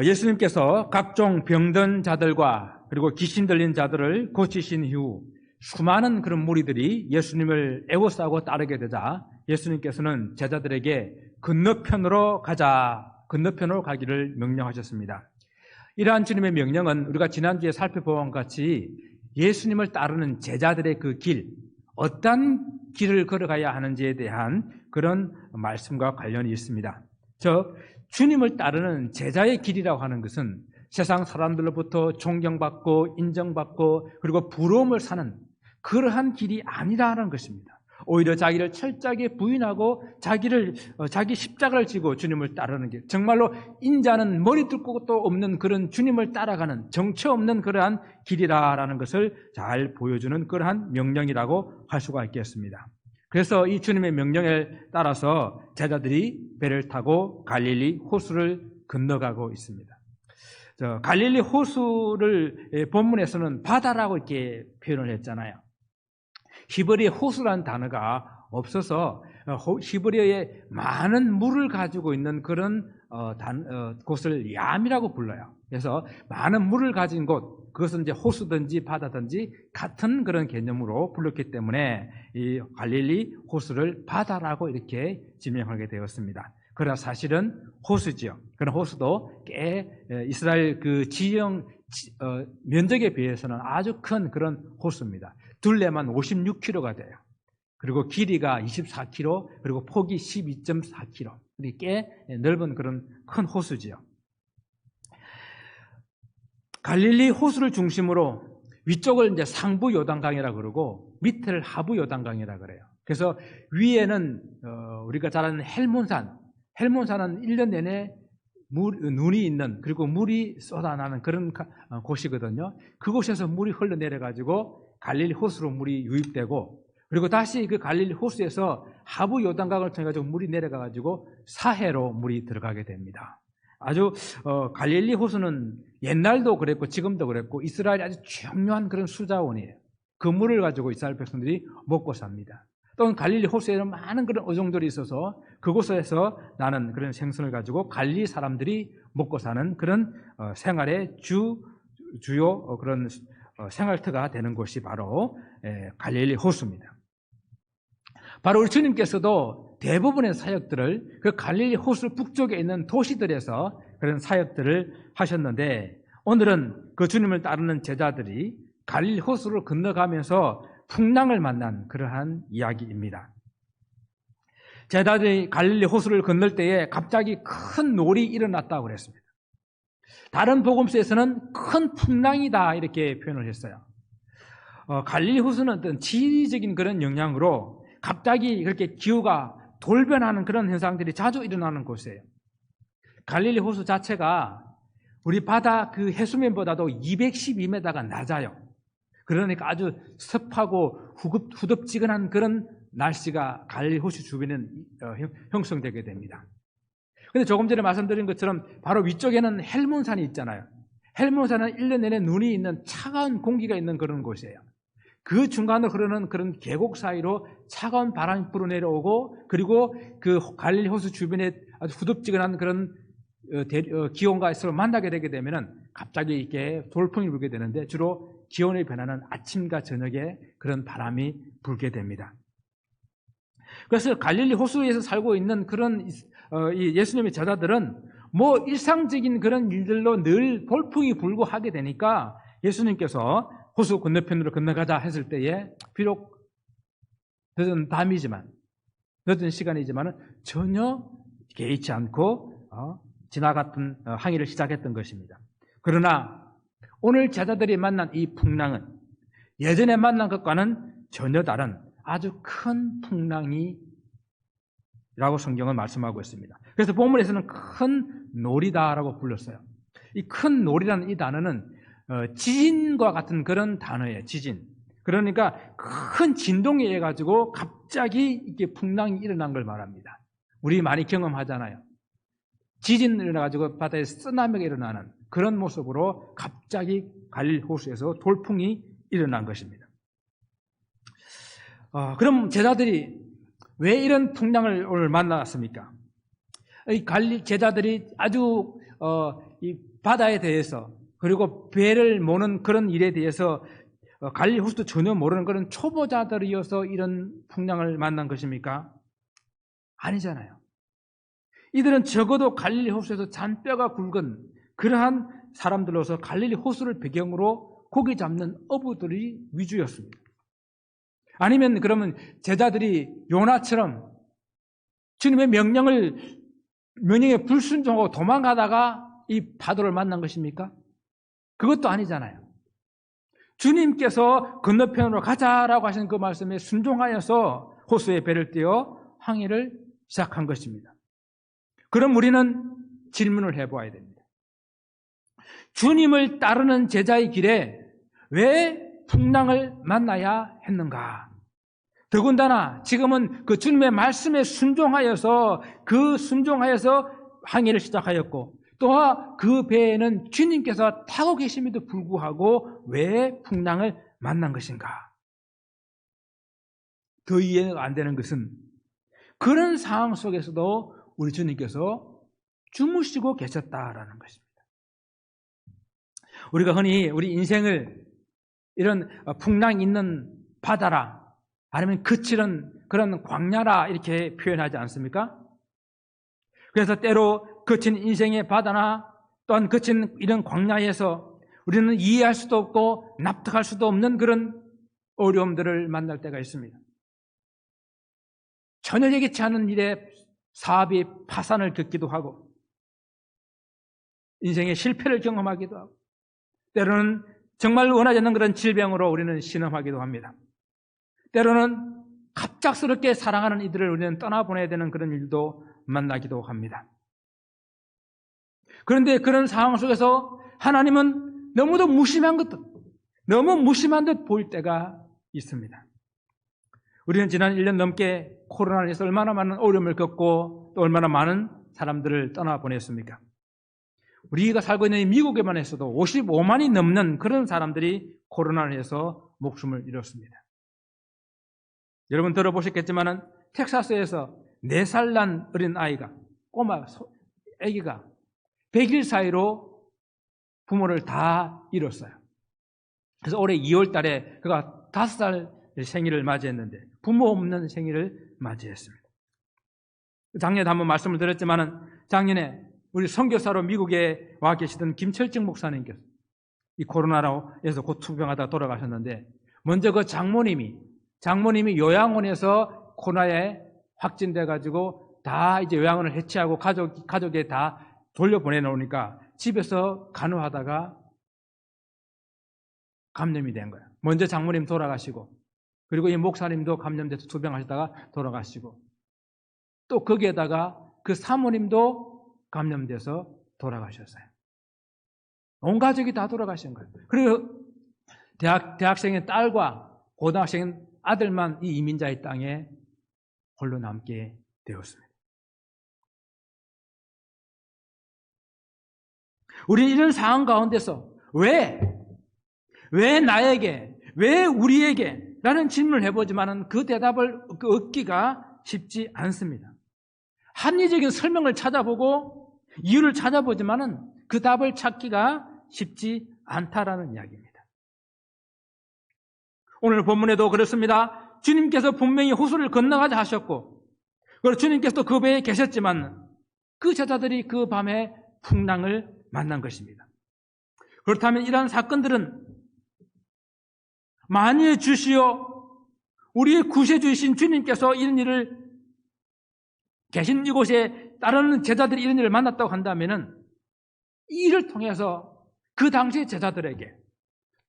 예수님께서 각종 병든 자들과 그리고 귀신 들린 자들을 고치신 이후 수많은 그런 무리들이 예수님을 애워싸고 따르게 되자 예수님께서는 제자들에게 건너편으로 가기를 명령하셨습니다. 이러한 주님의 명령은 우리가 지난주에 살펴본 것 같이 예수님을 따르는 제자들의 그 길, 어떤 길을 걸어가야 하는지에 대한 그런 말씀과 관련이 있습니다. 즉, 주님을 따르는 제자의 길이라고 하는 것은 세상 사람들로부터 존경받고 인정받고 그리고 부러움을 사는 그러한 길이 아니라는 것입니다. 오히려 자기를 철저하게 부인하고 자기 십자가를 지고 주님을 따르는 길, 정말로 인자는 머리 뚫고 것도 없는 그런 주님을 따라가는 정처 없는 그러한 길이라는 것을 잘 보여주는 그러한 명령이라고 할 수가 있겠습니다. 그래서 이 주님의 명령에 따라서 제자들이 배를 타고 갈릴리 호수를 건너가고 있습니다. 갈릴리 호수를 본문에서는 바다라고 이렇게 표현을 했잖아요. 히브리어 호수라는 단어가 없어서 히브리어에 많은 물을 가지고 있는 그런 곳을 얌이라고 불러요. 그래서 많은 물을 가진 곳, 그것은 이제 호수든지 바다든지 같은 그런 개념으로 불렀기 때문에 이 갈릴리 호수를 바다라고 이렇게 지명하게 되었습니다. 그러나 사실은 호수지요. 그런 호수도 꽤 이스라엘 그 지형 면적에 비해서는 아주 큰 그런 호수입니다. 둘레만 56km가 돼요. 그리고 길이가 24km, 그리고 폭이 12.4km. 꽤 넓은 그런 큰 호수지요. 갈릴리 호수를 중심으로 위쪽을 이제 상부 요단강이라 그러고 밑을 하부 요단강이라 그래요. 그래서 위에는 우리가 잘 아는 헬몬산은 1년 내내 눈이 있는, 그리고 물이 쏟아나는 그런 곳이거든요. 그곳에서 물이 흘러내려가지고 갈릴리 호수로 물이 유입되고, 그리고 다시 그 갈릴리 호수에서 하부 요단강을 통해가지고 물이 내려가가지고 사해로 물이 들어가게 됩니다. 아주 갈릴리 호수는 옛날도 그랬고 지금도 그랬고 이스라엘이 아주 중요한 그런 수자원이에요. 그 물을 가지고 이스라엘 백성들이 먹고 삽니다. 또는 갈릴리 호수에는 많은 그런 어종들이 있어서 그곳에서 나는 그런 생선을 가지고 갈릴리 사람들이 먹고 사는 그런 생활의 주요 그런 생활터가 되는 곳이 바로 갈릴리 호수입니다. 바로 우리 주님께서도 대부분의 사역들을 그 갈릴리 호수 북쪽에 있는 도시들에서 그런 사역들을 하셨는데, 오늘은 그 주님을 따르는 제자들이 갈릴리 호수를 건너가면서 풍랑을 만난 그러한 이야기입니다. 제자들이 갈릴리 호수를 건널 때에 갑자기 큰 놀이 일어났다고 그랬습니다. 다른 복음서에서는 큰 풍랑이다 이렇게 표현을 했어요. 갈릴리 호수는 어떤 지리적인 그런 영향으로 갑자기 그렇게 기후가 돌변하는 그런 현상들이 자주 일어나는 곳이에요. 갈릴리 호수 자체가 우리 바다 그 해수면보다도 212m가 낮아요. 그러니까 아주 습하고 후덥지근한 그런 날씨가 갈릴리 호수 주변에 형성되게 됩니다. 그런데 조금 전에 말씀드린 것처럼 바로 위쪽에는 헬몬산이 있잖아요. 헬몬산은 1년 내내 눈이 있는 차가운 공기가 있는 그런 곳이에요. 그 중간으로 흐르는 그런 계곡 사이로 차가운 바람이 불어내려오고, 그리고 그 갈릴리 호수 주변에 아주 후덥지근한 그런 기온과 서로 만나게 되게 되면은 갑자기 이렇게 돌풍이 불게 되는데, 주로 기온의 변화는 아침과 저녁에 그런 바람이 불게 됩니다. 그래서 갈릴리 호수에서 살고 있는 그런 이 예수님의 제자들은 뭐 일상적인 그런 일들로 늘 돌풍이 불고 하게 되니까 예수님께서 호수 건너편으로 건너가자 했을 때에 비록 늦은 밤이지만, 늦은 시간이지만 전혀 개의치 않고 지나갔던 항해를 시작했던 것입니다. 그러나 오늘 제자들이 만난 이 풍랑은 예전에 만난 것과는 전혀 다른 아주 큰 풍랑이라고 성경은 말씀하고 있습니다. 그래서 본문에서는 큰 놀이다라고 불렀어요. 이 큰 놀이라는 이 단어는 지진과 같은 그런 단어예요. 지진. 그러니까 큰 진동에 의해 가지고 갑자기 이렇게 풍랑이 일어난 걸 말합니다. 우리 많이 경험하잖아요. 지진 일어나가지고 바다에 쓰나미가 일어나는 그런 모습으로 갑자기 갈릴리 호수에서 돌풍이 일어난 것입니다. 그럼 제자들이 왜 이런 풍랑을 오늘 만났습니까? 이 갈릴리 제자들이 아주 이 바다에 대해서 그리고 배를 모는 그런 일에 대해서 갈릴리 호수도 전혀 모르는 그런 초보자들이어서 이런 풍랑을 만난 것입니까? 아니잖아요. 이들은 적어도 갈릴리 호수에서 잔뼈가 굵은 그러한 사람들로서 갈릴리 호수를 배경으로 고기 잡는 어부들이 위주였습니다. 아니면 그러면 제자들이 요나처럼 주님의 명령에 불순종하고 도망가다가 이 파도를 만난 것입니까? 그것도 아니잖아요. 주님께서 건너편으로 가자라고 하신 그 말씀에 순종하여서 호수에 배를 띄어 항해를 시작한 것입니다. 그럼 우리는 질문을 해보아야 됩니다. 주님을 따르는 제자의 길에 왜 풍랑을 만나야 했는가? 더군다나 지금은 그 주님의 말씀에 순종하여서 항해를 시작하였고 또한 그 배에는 주님께서 타고 계심에도 불구하고 왜 풍랑을 만난 것인가? 더 이해가 안 되는 것은 그런 상황 속에서도 우리 주님께서 주무시고 계셨다라는 것입니다. 우리가 흔히 우리 인생을 이런 풍랑 있는 바다라 아니면 그치는 그런 광야라 이렇게 표현하지 않습니까? 그래서 때로 거친 인생의 바다나 또한 거친 이런 광야에서 우리는 이해할 수도 없고 납득할 수도 없는 그런 어려움들을 만날 때가 있습니다. 전혀 예기치 않은 일에 사업이 파산을 겪기도 하고 인생의 실패를 경험하기도 하고 때로는 정말 원하지 않는 그런 질병으로 우리는 신음하기도 합니다. 때로는 갑작스럽게 사랑하는 이들을 우리는 떠나보내야 되는 그런 일도 만나기도 합니다. 그런데 그런 상황 속에서 하나님은 너무도 너무 무심한 듯 보일 때가 있습니다. 우리는 지난 1년 넘게 코로나로 인해서 얼마나 많은 어려움을 겪고 또 얼마나 많은 사람들을 떠나보냈습니까? 우리가 살고 있는 미국에만 해서도 55만이 넘는 그런 사람들이 코로나로 인해서 목숨을 잃었습니다. 여러분 들어보셨겠지만 텍사스에서 4살 난 어린 아이가 아기가 100일 사이로 부모를 다 잃었어요. 그래서 올해 2월 달에 그가 5살 생일을 맞이했는데 부모 없는 생일을 맞이했습니다. 작년에 한번 말씀을 드렸지만 작년에 우리 선교사로 미국에 와 계시던 김철증 목사님께서 이 코로나로 해서 곧 투병하다가 돌아가셨는데 먼저 그 장모님이 요양원에서 코로나에 확진돼 가지고 다 이제 요양원을 해체하고 가족에 다 돌려보내 놓으니까 집에서 간호하다가 감염이 된 거예요. 먼저 장모님 돌아가시고 그리고 이 목사님도 감염돼서 투병하시다가 돌아가시고 또 거기에다가 그 사모님도 감염돼서 돌아가셨어요. 온 가족이 다 돌아가신 거예요. 그리고 대학생의 딸과 고등학생 아들만 이 이민자의 땅에 홀로 남게 되었습니다. 우리는 이런 상황 가운데서 왜 나에게, 왜 우리에게 라는 질문을 해보지만 그 대답을 얻기가 쉽지 않습니다. 합리적인 설명을 찾아보고 이유를 찾아보지만 그 답을 찾기가 쉽지 않다라는 이야기입니다. 오늘 본문에도 그렇습니다. 주님께서 분명히 호수를 건너가자 하셨고 그리고 주님께서도 그 배에 계셨지만 그 제자들이 그 밤에 풍랑을 만난 것입니다. 그렇다면 이러한 사건들은 만일 주시오 우리의 구세주이신 주님께서 이런 일을 계신 이곳에 따르는 제자들이 이런 일을 만났다고 한다면 이 일을 통해서 그 당시의 제자들에게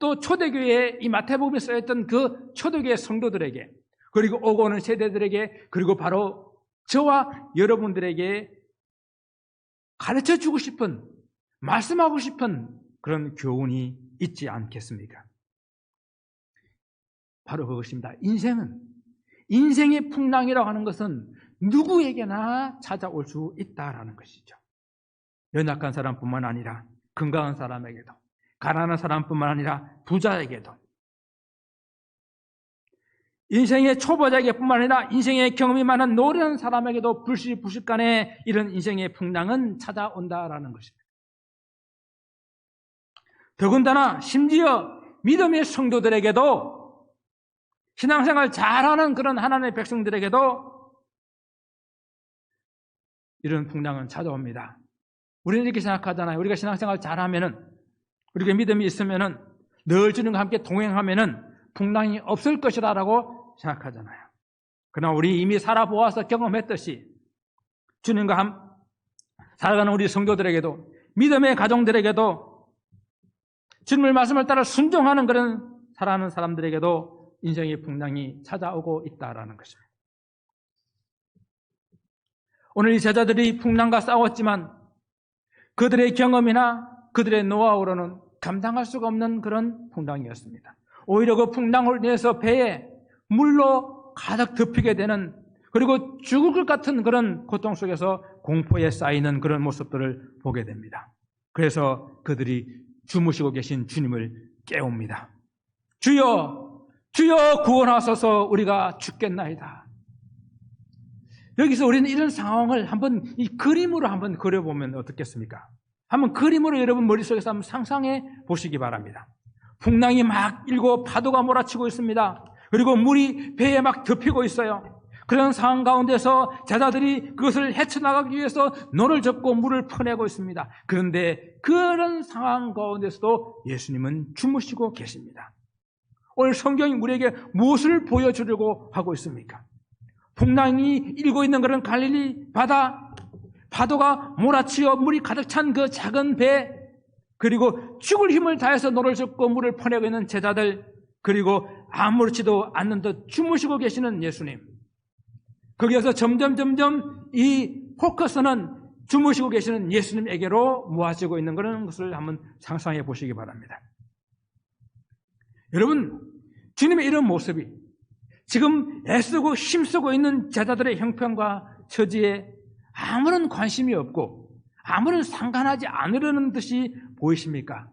또 초대교회에 이 마태복음에 써있던 그 초대교회 성도들에게 그리고 오고 오는 세대들에게 그리고 바로 저와 여러분들에게 가르쳐주고 싶은 말씀하고 싶은 그런 교훈이 있지 않겠습니까? 바로 그것입니다. 인생의 풍랑이라고 하는 것은 누구에게나 찾아올 수 있다라는 것이죠. 연약한 사람뿐만 아니라 건강한 사람에게도 가난한 사람뿐만 아니라 부자에게도 인생의 초보자에게뿐만 아니라 인생의 경험이 많은 노련한 사람에게도 불시불식간에 이런 인생의 풍랑은 찾아온다라는 것입니다. 더군다나 심지어 믿음의 성도들에게도, 신앙생활 잘하는 그런 하나님의 백성들에게도 이런 풍랑은 찾아옵니다. 우리는 이렇게 생각하잖아요. 우리가 신앙생활 잘하면은, 우리가 믿음이 있으면은, 늘 주님과 함께 동행하면은 풍랑이 없을 것이라고 생각하잖아요. 그러나 우리 이미 살아보아서 경험했듯이 주님과 살아가는 우리 성도들에게도, 믿음의 가정들에게도, 주님의 말씀을 따라 순종하는 그런 살아가는 사람들에게도 인생의 풍랑이 찾아오고 있다라는 것입니다. 오늘 이 제자들이 풍랑과 싸웠지만 그들의 경험이나 그들의 노하우로는 감당할 수가 없는 그런 풍랑이었습니다. 오히려 그 풍랑을 인해서 배에 물로 가득 덮이게 되는, 그리고 죽을 것 같은 그런 고통 속에서 공포에 쌓이는 그런 모습들을 보게 됩니다. 그래서 그들이 주무시고 계신 주님을 깨웁니다. 주여, 주여 구원하소서, 우리가 죽겠나이다. 여기서 우리는 이런 상황을 한번 이 그림으로 한번 그려보면 어떻겠습니까? 한번 그림으로 여러분 머릿속에서 한번 상상해 보시기 바랍니다. 풍랑이 막 일고 파도가 몰아치고 있습니다. 그리고 물이 배에 막 덮이고 있어요. 그런 상황 가운데서 제자들이 그것을 헤쳐나가기 위해서 노를 젓고 물을 퍼내고 있습니다. 그런데 그런 상황 가운데서도 예수님은 주무시고 계십니다. 오늘 성경이 우리에게 무엇을 보여주려고 하고 있습니까? 풍랑이 일고 있는 그런 갈릴리 바다, 파도가 몰아치어 물이 가득 찬 그 작은 배, 그리고 죽을 힘을 다해서 노를 젓고 물을 퍼내고 있는 제자들, 그리고 아무렇지도 않는 듯 주무시고 계시는 예수님. 거기에서 점점 이 포커스는 주무시고 계시는 예수님에게로 모아지고 있는 그런 것을 한번 상상해 보시기 바랍니다. 여러분, 주님의 이런 모습이 지금 애쓰고 힘쓰고 있는 제자들의 형편과 처지에 아무런 관심이 없고 아무런 상관하지 않으려는 듯이 보이십니까?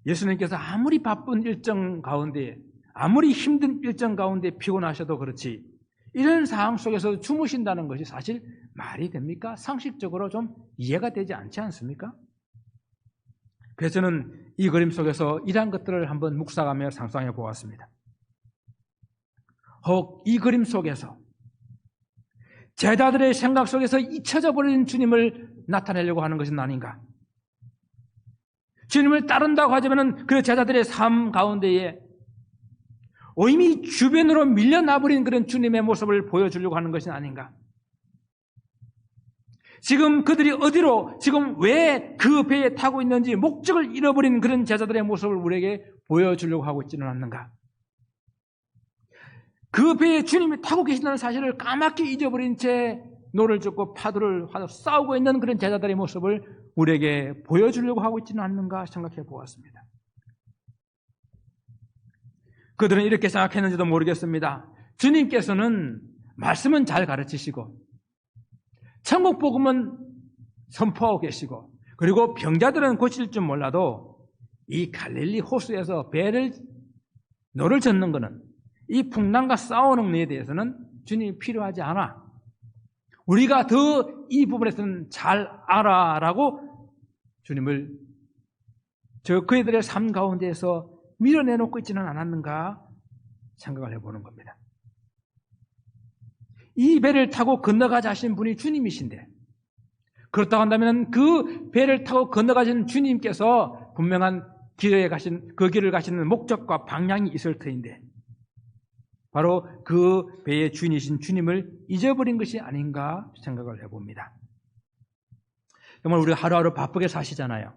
예수님께서 아무리 바쁜 일정 가운데, 아무리 힘든 일정 가운데 피곤하셔도 그렇지, 이런 상황 속에서 주무신다는 것이 사실 말이 됩니까? 상식적으로 좀 이해가 되지 않지 않습니까? 그래서 저는 이 그림 속에서 이러한 것들을 한번 묵상하며 상상해 보았습니다. 혹 이 그림 속에서 제자들의 생각 속에서 잊혀져 버린 주님을 나타내려고 하는 것은 아닌가? 주님을 따른다고 하자면 그 제자들의 삶 가운데에 이미 주변으로 밀려나버린 그런 주님의 모습을 보여주려고 하는 것은 아닌가? 지금 그들이 어디로, 지금 왜 그 배에 타고 있는지 목적을 잃어버린 그런 제자들의 모습을 우리에게 보여주려고 하고 있지는 않는가? 그 배에 주님이 타고 계신다는 사실을 까맣게 잊어버린 채 노를 젓고 파도를 싸우고 있는 그런 제자들의 모습을 우리에게 보여주려고 하고 있지는 않는가 생각해 보았습니다. 그들은 이렇게 생각했는지도 모르겠습니다. 주님께서는 말씀은 잘 가르치시고 천국 복음은 선포하고 계시고, 그리고 병자들은 고칠 줄 몰라도 이 갈릴리 호수에서 노를 젓는 것은, 이 풍랑과 싸우는 것에 대해서는 주님이 필요하지 않아. 우리가 더 이 부분에서는 잘 알아라고 주님을 그들의 삶 가운데에서 밀어내놓고 있지는 않았는가 생각을 해보는 겁니다. 이 배를 타고 건너가자 하신 분이 주님이신데, 그렇다고 한다면 그 배를 타고 건너가신 주님께서 분명한 길을 가시는 목적과 방향이 있을 터인데, 바로 그 배의 주인이신 주님을 잊어버린 것이 아닌가 생각을 해봅니다. 정말 우리가 하루하루 바쁘게 사시잖아요.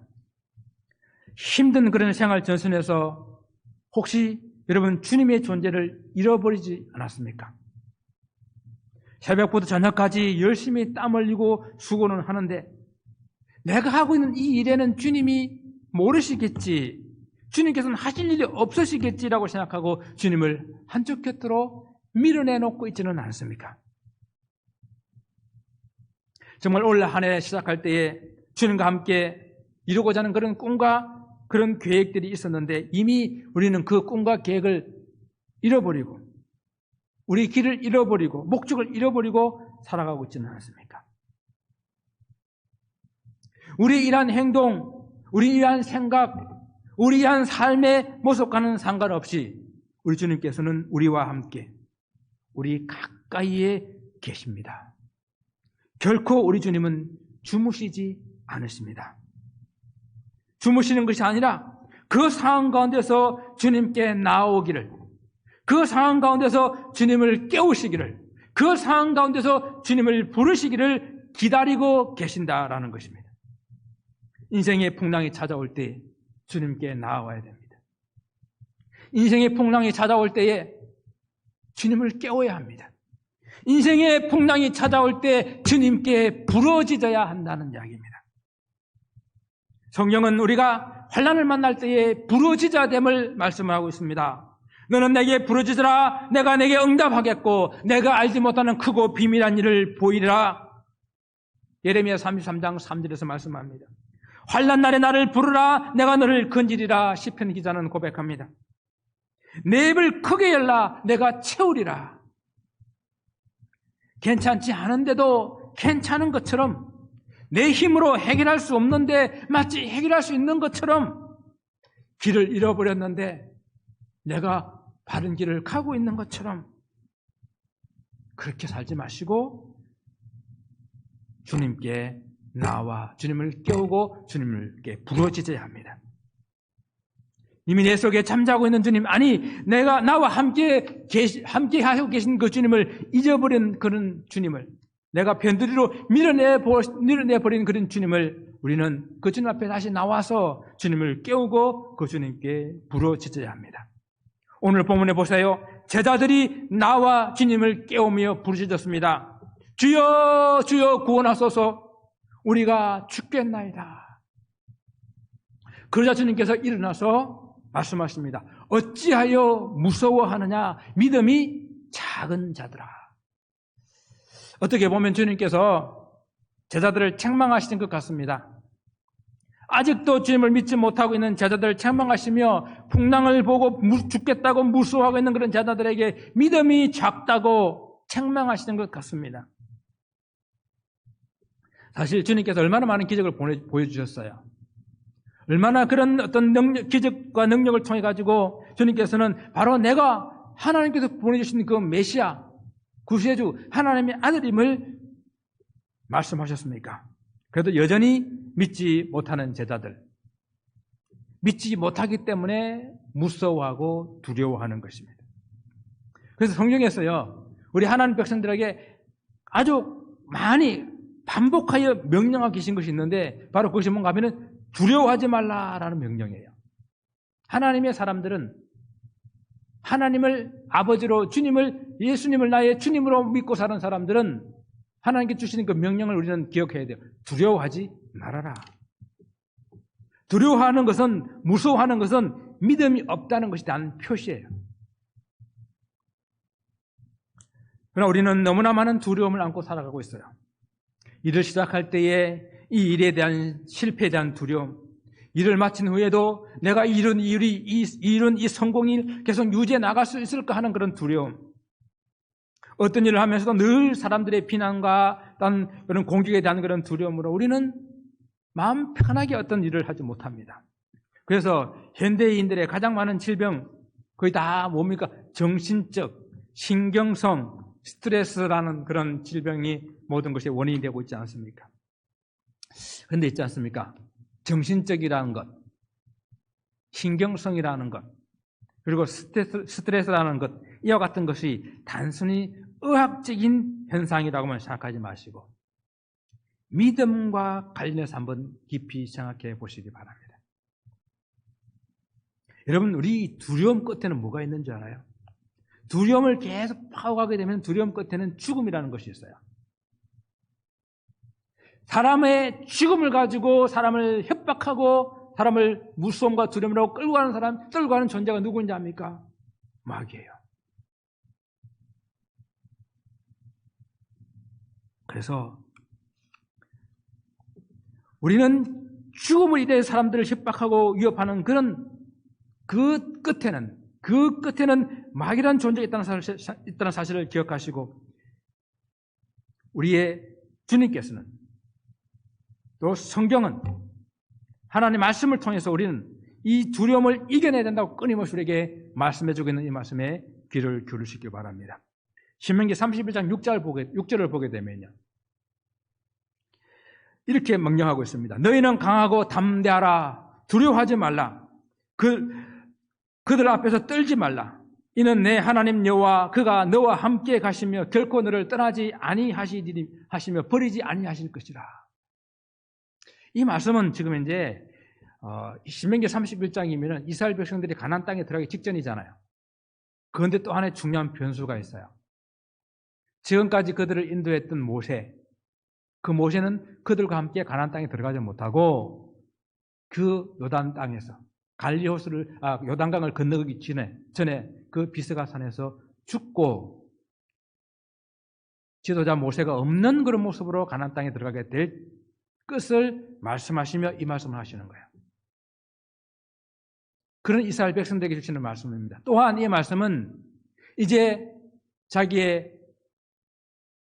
힘든 그런 생활 전선에서 혹시 여러분 주님의 존재를 잃어버리지 않았습니까? 새벽부터 저녁까지 열심히 땀 흘리고 수고는 하는데 내가 하고 있는 이 일에는 주님이 모르시겠지, 주님께서는 하실 일이 없으시겠지라고 생각하고 주님을 한쪽 곁으로 밀어내놓고 있지는 않습니까? 정말 올 한 해 시작할 때에 주님과 함께 이루고자 하는 그런 꿈과 그런 계획들이 있었는데 이미 우리는 그 꿈과 계획을 잃어버리고 우리 길을 잃어버리고 목적을 잃어버리고 살아가고 있지는 않습니까? 우리 이러한 행동, 우리 이러한 생각, 우리 이러한 삶의 모습과는 상관없이 우리 주님께서는 우리와 함께 우리 가까이에 계십니다. 결코 우리 주님은 주무시지 않으십니다. 주무시는 것이 아니라 그 상황 가운데서 주님께 나오기를, 그 상황 가운데서 주님을 깨우시기를, 그 상황 가운데서 주님을 부르시기를 기다리고 계신다라는 것입니다. 인생의 풍랑이 찾아올 때 주님께 나아와야 됩니다. 인생의 풍랑이 찾아올 때에 주님을 깨워야 합니다. 인생의 풍랑이 찾아올 때 주님께 부르짖어야 한다는 이야기입니다. 성경은 우리가 환난을 만날 때에 부르짖어야 됨을 말씀하고 있습니다. 너는 내게 부르짖으라. 내가 내게 응답하겠고 내가 알지 못하는 크고 비밀한 일을 보이리라. 예레미야 33장 3절에서 말씀합니다. 환난 날에 나를 부르라. 내가 너를 건지리라. 시편 기자는 고백합니다. 내 입을 크게 열라. 내가 채우리라. 괜찮지 않은데도 괜찮은 것처럼, 내 힘으로 해결할 수 없는데 마치 해결할 수 있는 것처럼 길을 잃어버렸는데 내가 바른 길을 가고 있는 것처럼 그렇게 살지 마시고 주님께 나와 주님을 깨우고 주님께 부르짖어야 합니다. 이미 내 속에 잠자고 있는 주님, 아니 내가 나와 함께 하고 계신 그 주님을 잊어버린 그런 주님을, 내가 변두리로 밀어내버린 그런 주님을 우리는 그 주님 앞에 다시 나와서 주님을 깨우고 그 주님께 부르짖어야 합니다. 오늘 본문에 보세요. 제자들이 나와 주님을 깨우며 부르짖었습니다. 주여 주여 구원하소서. 우리가 죽겠나이다. 그러자 주님께서 일어나서 말씀하십니다. 어찌하여 무서워하느냐 믿음이 작은 자들아. 어떻게 보면 주님께서 제자들을 책망하시는 것 같습니다. 아직도 주님을 믿지 못하고 있는 제자들을 책망하시며 풍랑을 보고 죽겠다고 무서워하고 있는 그런 제자들에게 믿음이 작다고 책망하시는 것 같습니다. 사실 주님께서 얼마나 많은 기적을 보여주셨어요. 얼마나 그런 어떤 기적과 능력을 통해 가지고 주님께서는 바로 내가 하나님께서 보내주신 그 메시아, 구세주, 하나님의 아들임을 말씀하셨습니까? 그래도 여전히 믿지 못하는 제자들, 믿지 못하기 때문에 무서워하고 두려워하는 것입니다. 그래서 성경에서요, 우리 하나님 백성들에게 아주 많이 반복하여 명령하고 계신 것이 있는데 바로 그것이 뭔가 하면 두려워하지 말라라는 명령이에요. 하나님의 사람들은 하나님을 아버지로, 주님을, 예수님을 나의 주님으로 믿고 사는 사람들은 하나님께 주시는 그 명령을 우리는 기억해야 돼요. 두려워하지 말아라. 두려워하는 것은, 무서워하는 것은 믿음이 없다는 것이 단 표시예요. 그러나 우리는 너무나 많은 두려움을 안고 살아가고 있어요. 일을 시작할 때에 이 일에 대한 실패에 대한 두려움, 일을 마친 후에도 내가 이룬 이 성공이 계속 유지해 나갈 수 있을까 하는 그런 두려움, 어떤 일을 하면서도 늘 사람들의 비난과 어떤 그런 공격에 대한 그런 두려움으로 우리는 마음 편하게 어떤 일을 하지 못합니다. 그래서 현대인들의 가장 많은 질병, 거의 다 뭡니까? 정신적, 신경성, 스트레스라는 그런 질병이 모든 것의 원인이 되고 있지 않습니까? 그런데 있지 않습니까? 정신적이라는 것, 신경성이라는 것, 그리고 스트레스라는 것, 이와 같은 것이 단순히 의학적인 현상이라고만 생각하지 마시고 믿음과 관련해서 한번 깊이 생각해 보시기 바랍니다. 여러분, 우리 두려움 끝에는 뭐가 있는 줄 알아요? 두려움을 계속 파고가게 되면 두려움 끝에는 죽음이라는 것이 있어요. 사람의 죽음을 가지고 사람을 협박하고 사람을 무서움과 두려움으로 끌고 가는 사람, 끌고 가는 존재가 누구인지 압니까? 마귀예요. 그래서 우리는 죽음을 이래 사람들을 협박하고 위협하는 그 끝에는 마귀라는 존재가 있다는 사실을 기억하시고 우리의 주님께서는 또 성경은 하나님의 말씀을 통해서 우리는 이 두려움을 이겨내야 된다고 끊임없이 우리에게 말씀해주고 있는 이 말씀에 귀를 기울이시기 바랍니다. 신명기 31장 6절을 보게 되면요, 이렇게 명령하고 있습니다. 너희는 강하고 담대하라. 두려워하지 말라. 그들 앞에서 떨지 말라. 이는 내 하나님 여호와 그가 너와 함께 가시며 결코 너를 떠나지 아니하시리니 하시며 버리지 아니하실 것이라. 이 말씀은 지금 이제 신명기 31장이면 이스라엘 백성들이 가나안 땅에 들어가기 직전이잖아요. 그런데 또 하나의 중요한 변수가 있어요. 지금까지 그들을 인도했던 모세, 그 모세는 그들과 함께 가나안 땅에 들어가지 못하고 그 요단 땅에서 요단강을 건너기 전에 그 비스가 산에서 죽고 지도자 모세가 없는 그런 모습으로 가나안 땅에 들어가게 될 것을 말씀하시며 이 말씀을 하시는 거예요. 그런 이스라엘 백성들에게 주시는 말씀입니다. 또한 이 말씀은 이제 자기의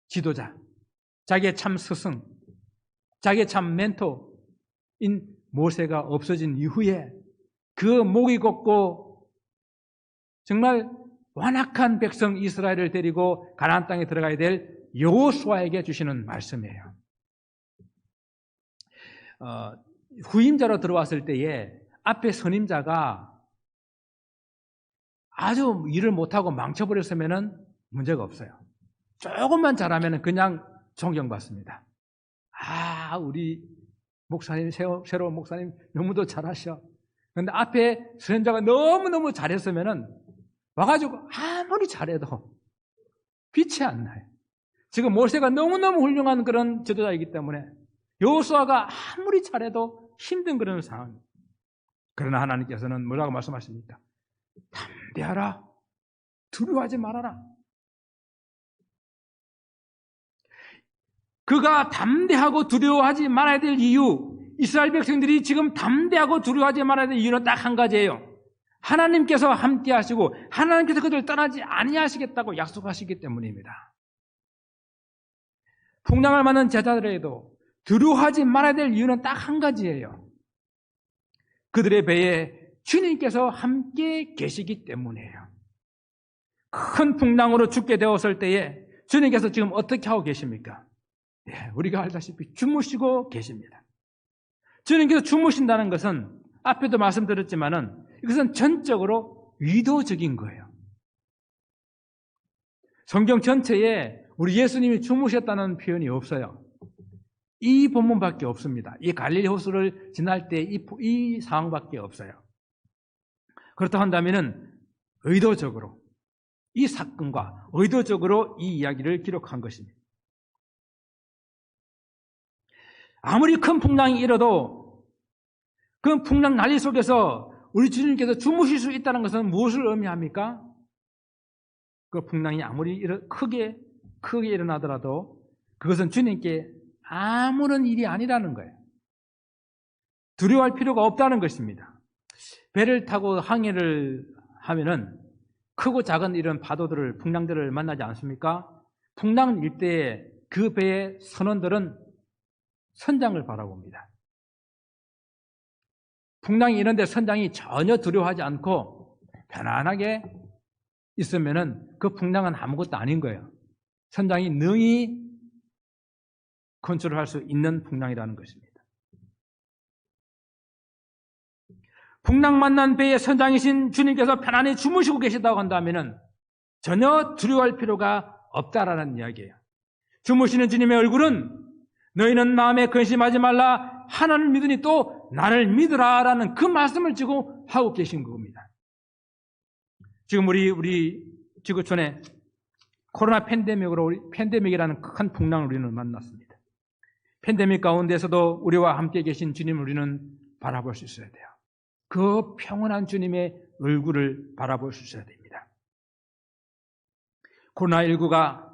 지도자, 자기의 참 스승, 자기의 참 멘토인 모세가 없어진 이후에 그 목이 곱고 정말 완악한 백성 이스라엘을 데리고 가나안 땅에 들어가야 될 여호수아에게 주시는 말씀이에요. 후임자로 들어왔을 때에 앞에 선임자가 아주 일을 못하고 망쳐버렸으면 문제가 없어요. 조금만 잘하면 그냥 존경받습니다. 우리 목사님, 새로운 목사님 너무도 잘하셔. 그런데 앞에 선임자가 너무너무 잘했으면 와가지고 아무리 잘해도 빛이 안 나요. 지금 모세가 너무너무 훌륭한 그런 지도자이기 때문에 여호수아가 아무리 잘해도 힘든 그런 상황입니다. 그러나 하나님께서는 뭐라고 말씀하십니까? 담대하라. 두려워하지 말아라. 그가 담대하고 두려워하지 말아야 될 이유, 이스라엘 백성들이 지금 담대하고 두려워하지 말아야 될 이유는 딱 한 가지예요. 하나님께서 함께 하시고 하나님께서 그들을 떠나지 아니하시겠다고 약속하시기 때문입니다. 풍랑을 맞는 제자들에게도 두려워하지 말아야 될 이유는 딱 한 가지예요. 그들의 배에 주님께서 함께 계시기 때문이에요. 큰 풍랑으로 죽게 되었을 때에 주님께서 지금 어떻게 하고 계십니까? 우리가 알다시피 주무시고 계십니다. 주님께서 주무신다는 것은 앞에도 말씀드렸지만은 이것은 전적으로 의도적인 거예요. 성경 전체에 우리 예수님이 주무셨다는 표현이 없어요. 이 본문밖에 없습니다. 이 갈릴리 호수를 지날 때 이 상황밖에 없어요. 그렇다 한다면은 의도적으로 이 사건과 의도적으로 이 이야기를 기록한 것입니다. 아무리 큰 풍랑이 일어도 그 풍랑 난리 속에서 우리 주님께서 주무실 수 있다는 것은 무엇을 의미합니까? 그 풍랑이 아무리 크게 일어나더라도 그것은 주님께 아무런 일이 아니라는 거예요. 두려워할 필요가 없다는 것입니다. 배를 타고 항해를 하면은 크고 작은 이런 파도들을, 풍랑들을 만나지 않습니까? 풍랑 일대에 그 배의 선원들은 선장을 바라봅니다. 풍랑이 이런데 선장이 전혀 두려워하지 않고 편안하게 있으면은 그 풍랑은 아무것도 아닌 거예요. 선장이 능히 컨트롤할 수 있는 풍랑이라는 것입니다. 풍랑 만난 배의 선장이신 주님께서 편안히 주무시고 계시다고 한다면은 전혀 두려워할 필요가 없다라는 이야기예요. 주무시는 주님의 얼굴은 너희는 마음에 근심하지 말라, 하나님을 믿으니 또 나를 믿으라라는 그 말씀을 지금 하고 계신 겁니다. 지금 우리 지구촌에 코로나 팬데믹이라는 큰 풍랑을 우리는 만났습니다. 팬데믹 가운데서도 우리와 함께 계신 주님을 우리는 바라볼 수 있어야 돼요. 그 평온한 주님의 얼굴을 바라볼 수 있어야 됩니다. 코로나19가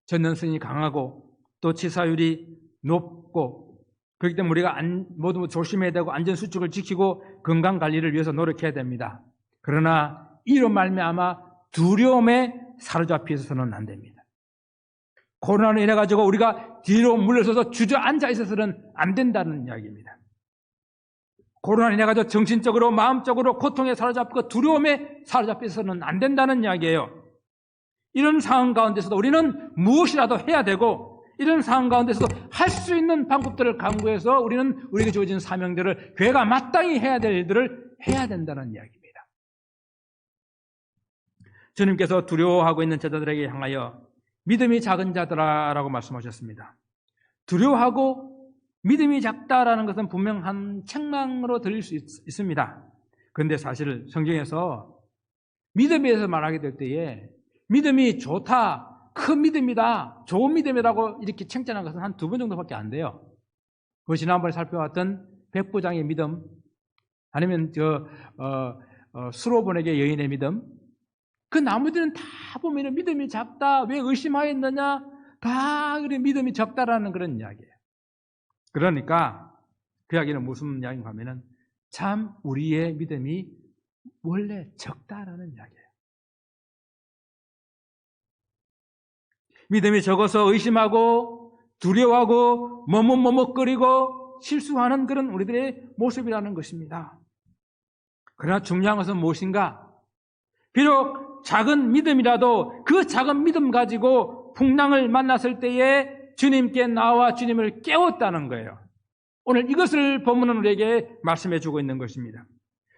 전염성이 강하고 또 치사율이 높고 그렇기 때문에 우리가 모두 조심해야 되고 안전수칙을 지키고 건강관리를 위해서 노력해야 됩니다. 그러나 이로 말미암아 두려움에 사로잡혀서는 안 됩니다. 코로나로 인해 가지고 우리가 뒤로 물러서서 주저앉아 있어서는 안 된다는 이야기입니다. 코로나로 인해 가지고 정신적으로 마음적으로 고통에 사로잡고 두려움에 사로잡혀서는 안 된다는 이야기예요. 이런 상황 가운데서도 우리는 무엇이라도 해야 되고, 이런 상황 가운데서도 할 수 있는 방법들을 강구해서 우리는 우리에게 주어진 사명들을, 교회가 마땅히 해야 될 일들을 해야 된다는 이야기입니다. 주님께서 두려워하고 있는 제자들에게 향하여 믿음이 작은 자들아라고 말씀하셨습니다. 두려워하고 믿음이 작다라는 것은 분명 한 책망으로 들릴 수 있습니다. 그런데 사실 성경에서 믿음에 대해서 말하게 될 때에 믿음이 좋다, 큰 믿음이다, 좋은 믿음이라고 이렇게 칭찬한 것은 한 2번 정도밖에 안 돼요. 그 지난번에 살펴봤던 백부장의 믿음, 아니면 수로보내게 여인의 믿음, 그 나머지는 다 보면 믿음이 작다, 왜 의심하였느냐, 다 그래 믿음이 적다라는 그런 이야기예요. 그러니까 그 이야기는 무슨 이야기인가 하면은 참 우리의 믿음이 원래 적다라는 이야기예요. 믿음이 적어서 의심하고 두려워하고 머뭇머뭇거리고 실수하는 그런 우리들의 모습이라는 것입니다. 그러나 중요한 것은 무엇인가? 비록 작은 믿음이라도 그 작은 믿음 가지고 풍랑을 만났을 때에 주님께 나와 주님을 깨웠다는 거예요. 오늘 이것을 본문은 우리에게 말씀해 주고 있는 것입니다.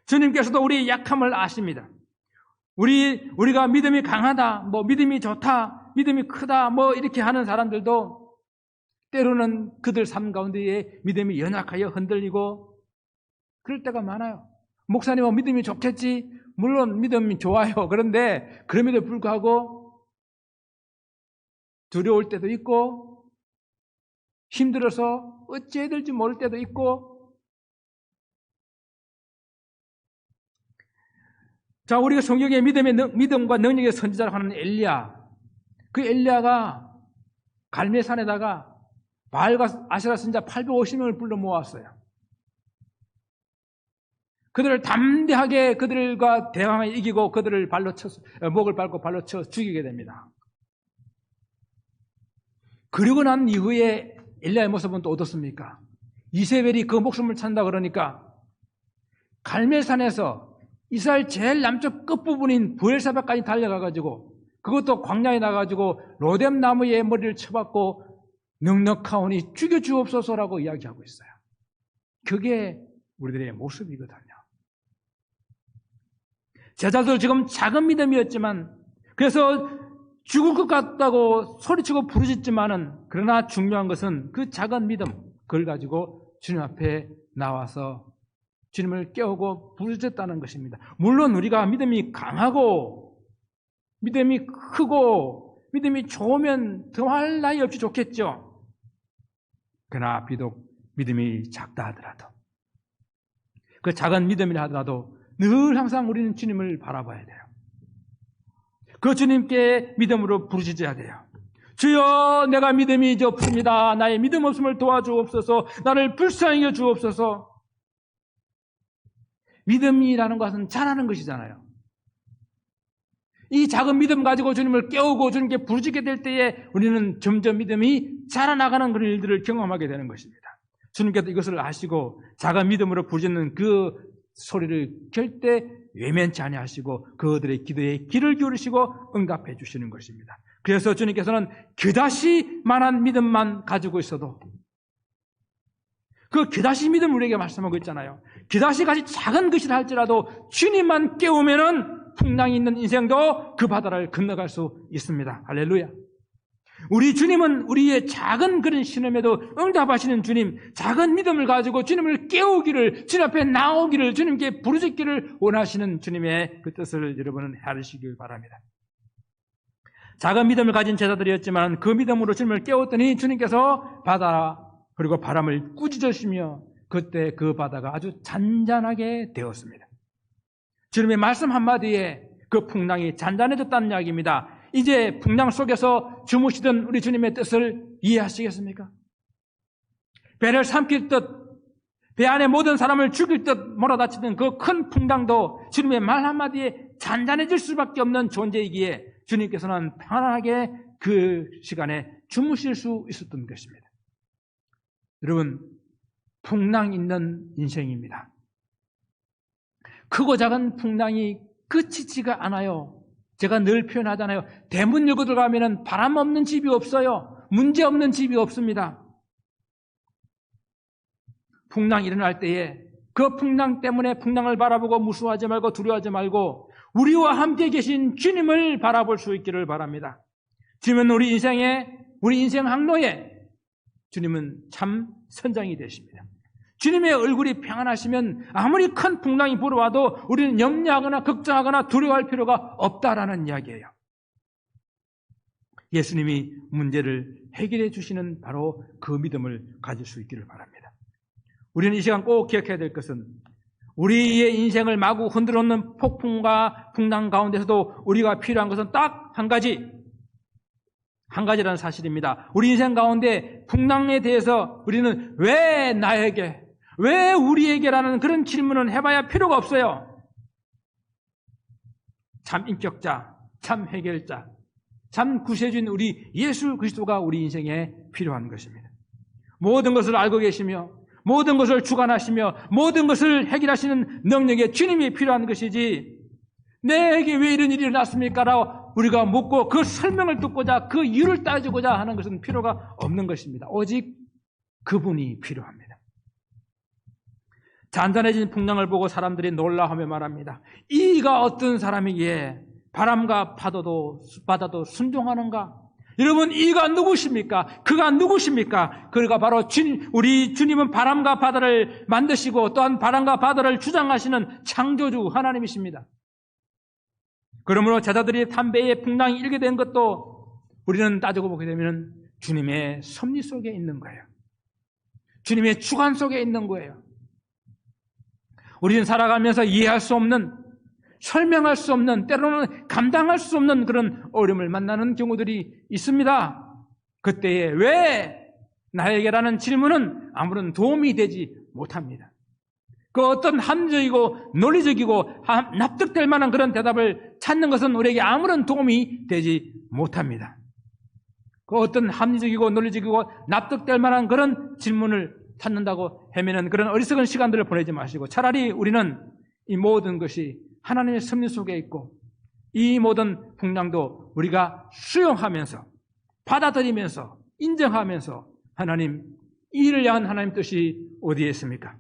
주님께서도 우리의 약함을 아십니다. 우리가 믿음이 강하다, 믿음이 좋다, 믿음이 크다, 이렇게 하는 사람들도 때로는 그들 삶 가운데에 믿음이 연약하여 흔들리고 그럴 때가 많아요. 목사님은 믿음이 좋겠지. 물론 믿음이 좋아요. 그런데 그럼에도 불구하고 두려울 때도 있고 힘들어서 어찌해야 될지 모를 때도 있고. 자, 우리가 성경에 믿음과 능력의 선지자라고 하는 엘리야, 그 엘리야가 갈멜산에다가 바알과 아세라 선지자 850명을 불러 모았어요. 그들을 담대하게 그들과 대항에 이기고 그들을 목을 밟고 발로 쳐 죽이게 됩니다. 그리고 난 이후에 엘리야의 모습은 또 어떻습니까? 이세벨이 그 목숨을 찬다 그러니까 갈멜산에서 이스라엘 제일 남쪽 끝부분인 브엘사바까지 달려가가지고 그것도 광야에 나가지고 로뎀 나무에 머리를 쳐박고 넉넉하오니 죽여주옵소서라고 이야기하고 있어요. 그게 우리들의 모습이거든요. 제자들 지금 작은 믿음이었지만, 그래서 죽을 것 같다고 소리치고 부르짖지만은, 그러나 중요한 것은 그 작은 믿음, 그걸 가지고 주님 앞에 나와서 주님을 깨우고 부르짖었다는 것입니다. 물론 우리가 믿음이 강하고 믿음이 크고 믿음이 좋으면 더할 나위 없이 좋겠죠. 그러나 비록 믿음이 작다 하더라도, 그 작은 믿음이라 하더라도 늘 항상 우리는 주님을 바라봐야 돼요. 그 주님께 믿음으로 부르짖어야 돼요. 주여, 내가 믿음이 없습니다. 나의 믿음 없음을 도와주옵소서. 나를 불쌍히 여겨 주옵소서. 믿음이라는 것은 잘하는 것이잖아요. 이 작은 믿음 가지고 주님을 깨우고 주님께 부르짖게 될 때에 우리는 점점 믿음이 자라나가는 그런 일들을 경험하게 되는 것입니다. 주님께서 이것을 아시고 작은 믿음으로 부르짖는 그 소리를 절대 외면치 아니하시고 그들의 기도에 귀를 기울이시고 응답해 주시는 것입니다. 그래서 주님께서는 그다시만한 믿음만 가지고 있어도, 그 그다시 믿음 우리에게 말씀하고 있잖아요. 그다시 같이 작은 것이라 할지라도 주님만 깨우면은 풍랑이 있는 인생도 그 바다를 건너갈 수 있습니다. 할렐루야. 우리 주님은 우리의 작은 그런 신음에도 응답하시는 주님, 작은 믿음을 가지고 주님을 깨우기를, 주님 앞에 나오기를, 주님께 부르짖기를 원하시는 주님의 그 뜻을 여러분은 헤아리시길 바랍니다. 작은 믿음을 가진 제자들이었지만 그 믿음으로 주님을 깨웠더니 주님께서 바다 그리고 바람을 꾸짖으시며 그때 그 바다가 아주 잔잔하게 되었습니다. 주님의 말씀 한마디에 그 풍랑이 잔잔해졌다는 이야기입니다. 이제 풍랑 속에서 주무시던 우리 주님의 뜻을 이해하시겠습니까? 배를 삼킬 듯, 배 안에 모든 사람을 죽일 듯 몰아닥치는 그 큰 풍랑도 주님의 말 한마디에 잔잔해질 수밖에 없는 존재이기에 주님께서는 편안하게 그 시간에 주무실 수 있었던 것입니다. 여러분, 풍랑 있는 인생입니다. 크고 작은 풍랑이 끝이지가 않아요. 제가 늘 표현하잖아요. 대문 열고 들어가면 바람 없는 집이 없어요. 문제 없는 집이 없습니다. 풍랑이 일어날 때에 그 풍랑 때문에 풍랑을 바라보고 무서워하지 말고 두려워하지 말고 우리와 함께 계신 주님을 바라볼 수 있기를 바랍니다. 주님은 우리 인생 항로에 주님은 참 선장이 되십니다. 주님의 얼굴이 평안하시면 아무리 큰 풍랑이 불어와도 우리는 염려하거나 걱정하거나 두려워할 필요가 없다라는 이야기예요. 예수님이 문제를 해결해 주시는 바로 그 믿음을 가질 수 있기를 바랍니다. 우리는 이 시간 꼭 기억해야 될 것은 우리의 인생을 마구 흔들어 놓는 폭풍과 풍랑 가운데서도 우리가 필요한 것은 딱 한 가지라는 사실입니다. 우리 인생 가운데 풍랑에 대해서 우리는 왜 나에게, 왜 우리에게라는 그런 질문은 해봐야 필요가 없어요. 참 인격자, 참 해결자, 참 구세주인 우리 예수 그리스도가 우리 인생에 필요한 것입니다. 모든 것을 알고 계시며 모든 것을 주관하시며 모든 것을 해결하시는 능력의 주님이 필요한 것이지 내게 왜 이런 일이 일어났습니까? 라고 우리가 묻고 그 설명을 듣고자 그 이유를 따지고자 하는 것은 필요가 없는 것입니다. 오직 그분이 필요합니다. 잔잔해진 풍랑을 보고 사람들이 놀라하며 말합니다. 이가 어떤 사람이기에 바람과 바다도 순종하는가? 여러분, 이가 누구십니까? 그가 누구십니까? 그가 바로 우리 주님은 바람과 바다를 만드시고 또한 바람과 바다를 주장하시는 창조주 하나님이십니다. 그러므로 제자들이 담배의 풍랑이 일게 된 것도 우리는 따지고 보게 되면 주님의 섭리 속에 있는 거예요. 주님의 주관 속에 있는 거예요. 우리는 살아가면서 이해할 수 없는, 설명할 수 없는, 때로는 감당할 수 없는 그런 어려움을 만나는 경우들이 있습니다. 그때에 왜 나에게라는 질문은 아무런 도움이 되지 못합니다. 그 어떤 합리적이고 논리적이고 납득될 만한 그런 대답을 찾는 것은 우리에게 아무런 도움이 되지 못합니다. 그 어떤 합리적이고 논리적이고 납득될 만한 그런 질문을 찾는다고 헤매는 그런 어리석은 시간들을 보내지 마시고 차라리 우리는 이 모든 것이 하나님의 섭리 속에 있고 이 모든 풍랑도 우리가 수용하면서 받아들이면서 인정하면서 하나님, 이를 향한 하나님 뜻이 어디에 있습니까?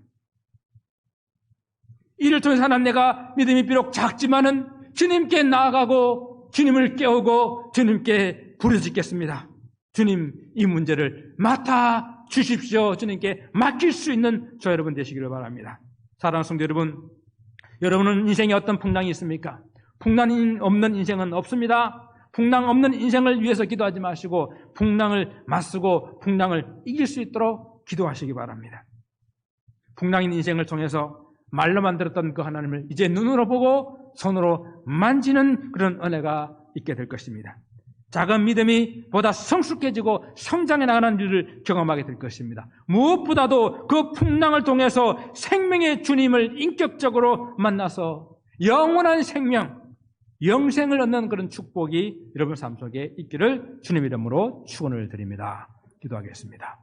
이를 통해서 하나님, 내가 믿음이 비록 작지만은 주님께 나아가고 주님을 깨우고 주님께 부르짖겠습니다. 주님, 이 문제를 맡아 주십시오. 주님께 맡길 수 있는 저 여러분 되시기를 바랍니다. 사랑하는 성도 여러분, 여러분은 인생에 어떤 풍랑이 있습니까? 풍랑 없는 인생은 없습니다. 풍랑 없는 인생을 위해서 기도하지 마시고 풍랑을 맞서고 풍랑을 이길 수 있도록 기도하시기 바랍니다. 풍랑인 인생을 통해서 말로만 들었던 그 하나님을 이제 눈으로 보고 손으로 만지는 그런 은혜가 있게 될 것입니다. 작은 믿음이 보다 성숙해지고 성장해 나가는 일을 경험하게 될 것입니다. 무엇보다도 그 풍랑을 통해서 생명의 주님을 인격적으로 만나서 영원한 생명, 영생을 얻는 그런 축복이 여러분 삶 속에 있기를 주님 이름으로 축원을 드립니다. 기도하겠습니다.